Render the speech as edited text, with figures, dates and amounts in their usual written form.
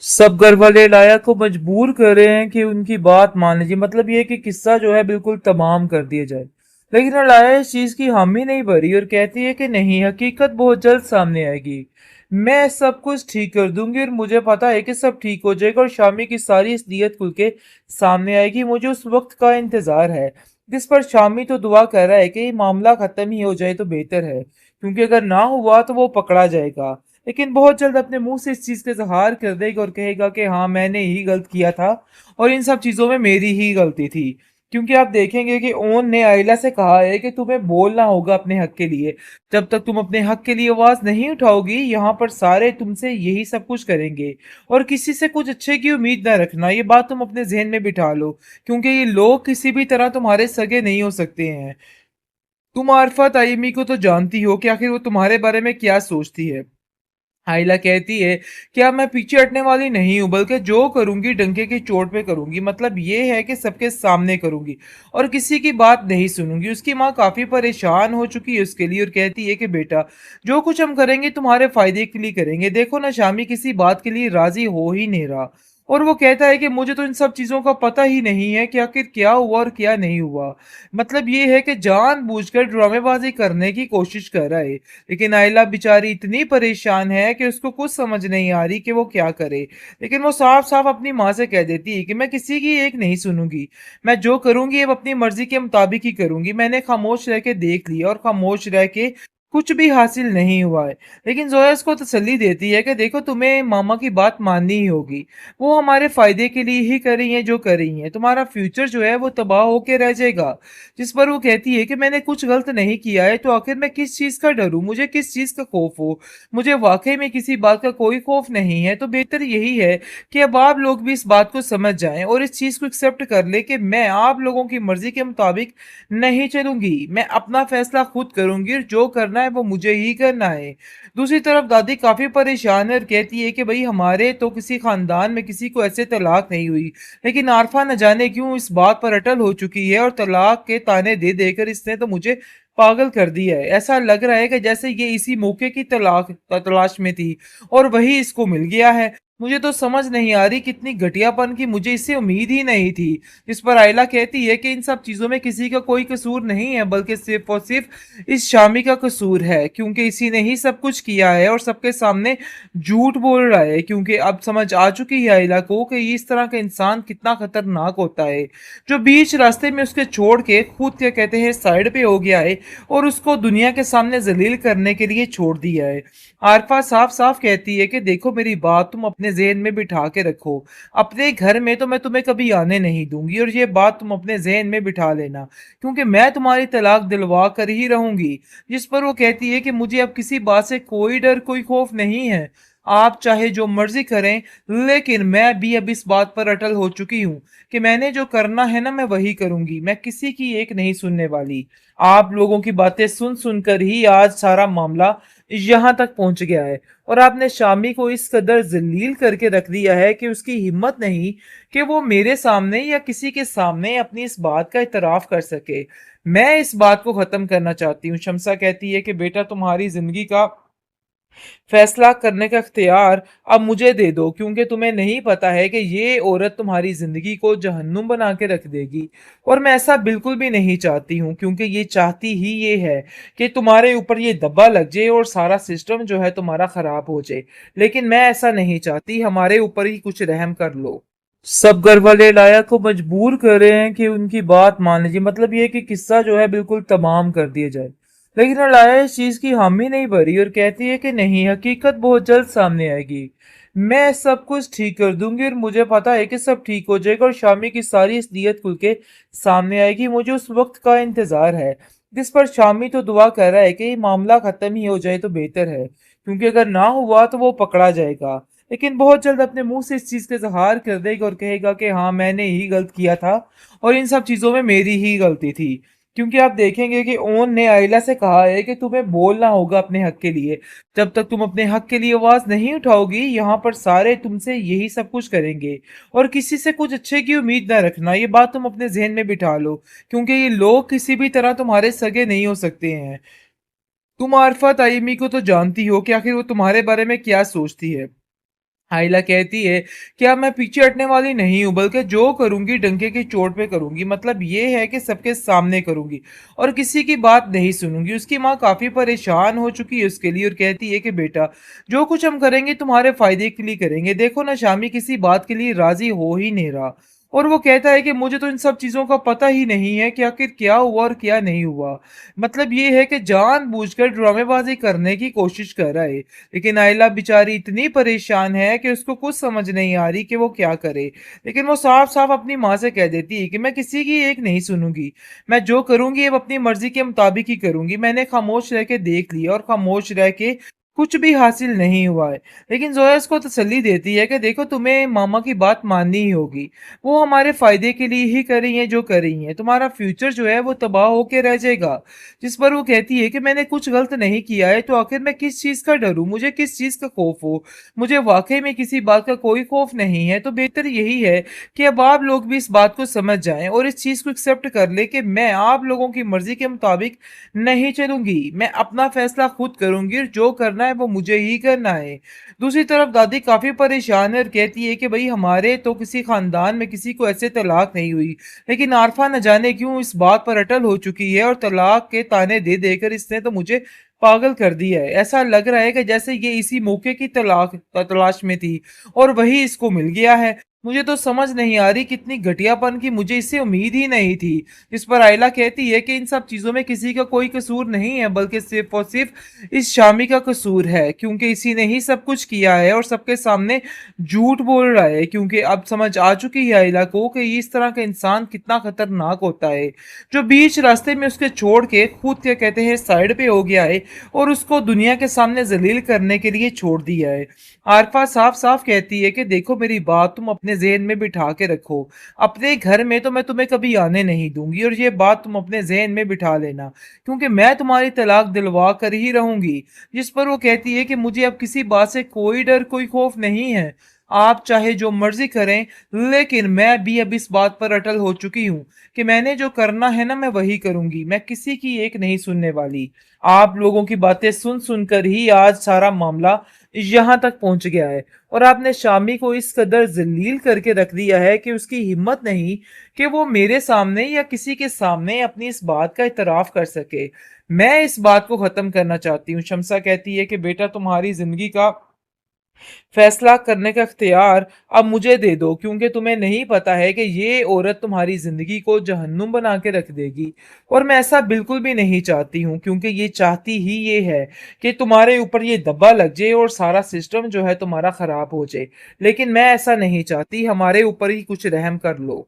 सब घर वाले लाया को मजबूर कर रहे हैं कि उनकी बात मान लीजिए। मतलब ये है कि किस्सा जो है बिल्कुल तमाम कर दिया जाए। लेकिन लाया इस चीज की हामी नहीं भरी और कहती है कि नहीं, हकीकत बहुत जल्द सामने आएगी। मैं सब कुछ ठीक कर दूंगी और मुझे पता है कि सब ठीक हो जाएगा और शामी की सारी असलियत खुल के सामने आएगी। मुझे उस वक्त का इंतजार है। जिस पर शामी तो दुआ कर रहा है कि ये मामला खत्म ही हो जाए तो बेहतर है, क्योंकि अगर ना हुआ तो वो पकड़ा जाएगा। लेकिन बहुत जल्द अपने मुंह से इस चीज का इजहार कर देगा और कहेगा कि हाँ, मैंने ही गलत किया था और इन सब चीजों में मेरी ही गलती थी। क्योंकि आप देखेंगे कि ओन ने आयला से कहा है कि तुम्हें बोलना होगा अपने हक के लिए। जब तक तुम अपने हक के लिए आवाज नहीं उठाओगी, यहाँ पर सारे तुमसे यही सब कुछ करेंगे और किसी से कुछ अच्छे की उम्मीद ना रखना। ये बात तुम अपने जहन में बिठा लो, क्योंकि ये लोग किसी भी तरह तुम्हारे सगे नहीं हो सकते हैं। तुम आरफत आयमी को तो जानती हो कि आखिर वो तुम्हारे बारे में क्या सोचती है। आयला कहती है कि अब मैं पीछे हटने वाली नहीं हूं, बल्कि जो करूंगी डंके की चोट पे करूंगी। मतलब ये है कि सबके सामने करूंगी और किसी की बात नहीं सुनूंगी। उसकी माँ काफी परेशान हो चुकी है उसके लिए और कहती है कि बेटा, जो कुछ हम करेंगे तुम्हारे फायदे के लिए करेंगे। देखो ना, शामी किसी बात के लिए राजी हो ही नहीं रहा और वो कहता है कि मुझे तो इन सब चीजों का पता ही नहीं है कि आखिर क्या हुआ और क्या नहीं हुआ। मतलब ये है कि जानबूझकर ड्रामेबाजी करने की कोशिश कर रहा है। लेकिन आयला बेचारी इतनी परेशान है कि उसको कुछ समझ नहीं आ रही कि वो क्या करे। लेकिन वो साफ साफ अपनी माँ से कह देती है कि मैं किसी की एक नहीं सुनूंगी। मैं जो करूंगी अब अपनी मर्जी के मुताबिक ही करूंगी। मैंने खामोश रह के देख लिया और खामोश रह के कुछ भी हासिल नहीं हुआ है। लेकिन जोया उसको तसल्ली देती है कि देखो, तुम्हें मामा की बात माननी ही होगी। वो हमारे फायदे के लिए ही कर रही हैं जो कर रही हैं। तुम्हारा फ्यूचर जो है वो तबाह होके रह जाएगा। जिस पर वो कहती है कि मैंने कुछ गलत नहीं किया है, तो आखिर मैं किस चीज का डरूं, मुझे किस चीज का खौफ हो। मुझे वाकई में किसी बात का कोई खौफ नहीं है। तो बेहतर यही है कि अब आप लोग भी इस बात को समझ जाएं और इस चीज को एक्सेप्ट कर ले कि मैं आप लोगों की मर्जी के मुताबिक नहीं चलूंगी। मैं अपना फैसला खुद करूंगी और जो करना है वो मुझे ही करना है। दूसरी तरफ दादी काफी परेशान है और कहती है कि भाई, हमारे तो किसी खानदान में किसी को ऐसे तलाक नहीं हुई, लेकिन आरफा न जाने क्यों इस बात पर अटल हो चुकी है और तलाक के ताने दे देकर इसने तो मुझे पागल कर दिया है। ऐसा लग रहा है कि जैसे ये इसी मौके की तलाश में थी और वही इसको मिल गया है। मुझे तो समझ नहीं आ रही कितनी घटियापन की, मुझे इससे उम्मीद ही नहीं थी। इस पर आयला कहती है कि इन सब चीजों में किसी का कोई कसूर नहीं है, बल्कि सिर्फ और सिर्फ इस शामी का कसूर है, क्योंकि इसी ने ही सब कुछ किया है और सबके सामने झूठ बोल रहा है। क्योंकि अब समझ आ चुकी है आयला को कि इस तरह का इंसान कितना खतरनाक होता है, जो बीच रास्ते में उसके छोड़ के खुद क्या कहते हैं साइड पे हो गया है और उसको दुनिया के सामने जलील करने के लिए छोड़ दिया है। आरफा साफ साफ कहती है कि देखो, मेरी बात तुम अपने जहन में बिठा के रखो। अपने घर में तो मैं तुम्हें कभी आने नहीं दूंगी और ये बात तुम अपने जहन में बिठा लेना, क्योंकि मैं तुम्हारी तलाक दिलवा कर ही रहूंगी। जिस पर वो कहती है कि मुझे अब किसी बात से कोई डर कोई खौफ नहीं है। आप चाहे जो मर्जी करें, लेकिन मैं भी अब इस बात पर अटल हो चुकी हूँ कि मैंने जो करना है ना, मैं वही करूंगी। मैं किसी की एक नहीं सुनने वाली। आप लोगों की बातें सुन सुनकर ही आज सारा मामला यहां तक पहुंच गया है और आपने शामी को इस कदर जलील करके रख दिया है कि उसकी हिम्मत नहीं कि वो मेरे सामने या किसी के सामने अपनी इस बात का इतराफ कर सके। मैं इस बात को खत्म करना चाहती हूँ। शमसा कहती है कि बेटा, तुम्हारी जिंदगी का फैसला करने का इख्तियार अब मुझे दे दो, क्योंकि तुम्हें नहीं पता है कि ये औरत तुम्हारी जिंदगी को जहन्नुम बना के रख देगी। और मैं ऐसा बिल्कुल भी नहीं चाहती हूँ, क्योंकि ये चाहती ही ये है कि तुम्हारे ऊपर ये दब्बा लग जाए और सारा सिस्टम जो है तुम्हारा खराब हो जाए। लेकिन मैं ऐसा नहीं चाहती, हमारे ऊपर ही कुछ रहम कर लो। सब घर वाले लाया को मजबूर कर रहे हैं कि उनकी बात मान लीजिए। मतलब ये है कि किस्सा जो है बिल्कुल तमाम कर दिया जाए। लेकिन लाया इस चीज की हामी नहीं भरी और कहती है कि नहीं, हकीकत बहुत जल्द सामने आएगी। मैं सब कुछ ठीक कर दूंगी और मुझे पता है कि सब ठीक हो जाएगा और शामी की सारी असलियत खुल के सामने आएगी। मुझे उस वक्त का इंतजार है। जिस पर शामी तो दुआ कर रहा है कि ये मामला खत्म ही हो जाए तो बेहतर है, क्योंकि अगर ना हुआ तो वो पकड़ा जाएगा। लेकिन बहुत जल्द अपने मुंह से इस चीज का इजहार कर देगा और कहेगा कि हाँ, मैंने ही गलत किया था और इन सब चीजों में मेरी ही गलती थी। क्योंकि आप देखेंगे कि ओन ने आयला से कहा है कि तुम्हें बोलना होगा अपने हक के लिए। जब तक तुम अपने हक के लिए आवाज नहीं उठाओगी, यहाँ पर सारे तुमसे यही सब कुछ करेंगे और किसी से कुछ अच्छे की उम्मीद ना रखना। ये बात तुम अपने जहन में बिठा लो, क्योंकि ये लोग किसी भी तरह तुम्हारे सगे नहीं हो सकते हैं। तुम आरफा ताइमी को तो जानती हो कि आखिर वो तुम्हारे बारे में क्या सोचती है। आइला कहती है कि अब मैं पीछे हटने वाली नहीं हूँ, बल्कि जो करूंगी डंके की चोट पे करूंगी। मतलब ये है कि सबके सामने करूंगी और किसी की बात नहीं सुनूंगी। उसकी माँ काफी परेशान हो चुकी है उसके लिए और कहती है कि बेटा, जो कुछ हम करेंगे तुम्हारे फायदे के लिए करेंगे। देखो ना, शामी किसी बात के लिए राजी हो ही नहीं रहा और वो कहता है कि मुझे तो इन सब चीजों का पता ही नहीं है कि आखिर क्या हुआ और क्या नहीं हुआ। मतलब ये है कि जानबूझकर ड्रामेबाजी करने की कोशिश कर रहा है। लेकिन आयला बेचारी इतनी परेशान है कि उसको कुछ समझ नहीं आ रही कि वो क्या करे। लेकिन वो साफ साफ अपनी माँ से कह देती है कि मैं किसी की एक नहीं सुनूंगी। मैं जो करूंगी अब अपनी मर्जी के मुताबिक ही करूंगी। मैंने खामोश रह के देख लिया और खामोश रह के कुछ भी हासिल नहीं हुआ है। लेकिन जोया उसको तसल्ली देती है कि देखो, तुम्हें मामा की बात माननी ही होगी। वो हमारे फायदे के लिए ही कर रही है जो कर रही है। तुम्हारा फ्यूचर जो है वो तबाह होके रह जाएगा। जिस पर वो कहती है कि मैंने कुछ गलत नहीं किया है, तो आखिर मैं किस चीज का डरूं, मुझे किस चीज का खौफ हो। मुझे वाकई में किसी बात का कोई खौफ नहीं है। तो बेहतर यही है कि अब आप लोग भी इस बात को समझ जाएं और इस चीज को एक्सेप्ट कर ले कि मैं आप लोगों की मर्जी के मुताबिक नहीं चलूंगी। मैं अपना फैसला खुद करूंगी और जो करना है वो मुझे ही करना है। दूसरी तरफ दादी काफी परेशान है और कहती है कि भाई, हमारे तो किसी खानदान में किसी को ऐसे तलाक नहीं हुई, लेकिन आरफा न जाने क्यों इस बात पर अटल हो चुकी है और तलाक के ताने दे देकर इसने तो मुझे पागल कर दिया है। ऐसा लग रहा है कि जैसे ये इसी मौके की तलाश में थी और वही इसको मिल गया है। मुझे तो समझ नहीं आ रही कितनी घटियापन की, मुझे इससे उम्मीद ही नहीं थी। जिस पर आयला कहती है कि इन सब चीजों में किसी का कोई कसूर नहीं है, बल्कि सिर्फ और सिर्फ इस शामी का कसूर है, क्योंकि इसी ने ही सब कुछ किया है और सबके सामने झूठ बोल रहा है। क्योंकि अब समझ आ चुकी है आयला को कि इस तरह का इंसान कितना खतरनाक होता है, जो बीच रास्ते में उसके छोड़ के खुद क्या कहते हैं साइड पे हो गया है और उसको दुनिया के सामने जलील करने के लिए छोड़ दिया है। आरफा साफ साफ कहती है कि देखो, मेरी बात तुम अपने जहन में बिठा के रखो। अपने घर में तो मैं तुम्हें कभी आने नहीं दूंगी और ये बात तुम अपने जहन में बिठा लेना, क्योंकि मैं तुम्हारी तलाक दिलवा कर ही रहूंगी। जिस पर वो कहती है कि मुझे अब किसी बात से कोई डर कोई खौफ नहीं है। आप चाहे जो मर्जी करें, लेकिन मैं भी अब इस बात पर अटल हो चुकी हूँ कि मैंने जो करना है ना, मैं वही करूंगी। मैं किसी की एक नहीं सुनने वाली। आप लोगों की बातें सुन सुनकर ही आज सारा मामला यहां तक पहुंच गया है और आपने शामी को इस कदर जलील करके रख दिया है कि उसकी हिम्मत नहीं कि वो मेरे सामने या किसी के सामने अपनी इस बात का इतराफ कर सके। मैं इस बात को खत्म करना चाहती हूँ। शमसा कहती है कि बेटा, तुम्हारी जिंदगी का फैसला करने का इख्तियार अब मुझे दे दो, क्योंकि तुम्हें नहीं पता है कि ये औरत तुम्हारी जिंदगी को जहन्नुम बना के रख देगी। और मैं ऐसा बिल्कुल भी नहीं चाहती हूँ, क्योंकि ये चाहती ही ये है कि तुम्हारे ऊपर ये दब्बा लग जाए और सारा सिस्टम जो है तुम्हारा खराब हो जाए। लेकिन मैं ऐसा नहीं चाहती, हमारे ऊपर ही कुछ रहम कर लो।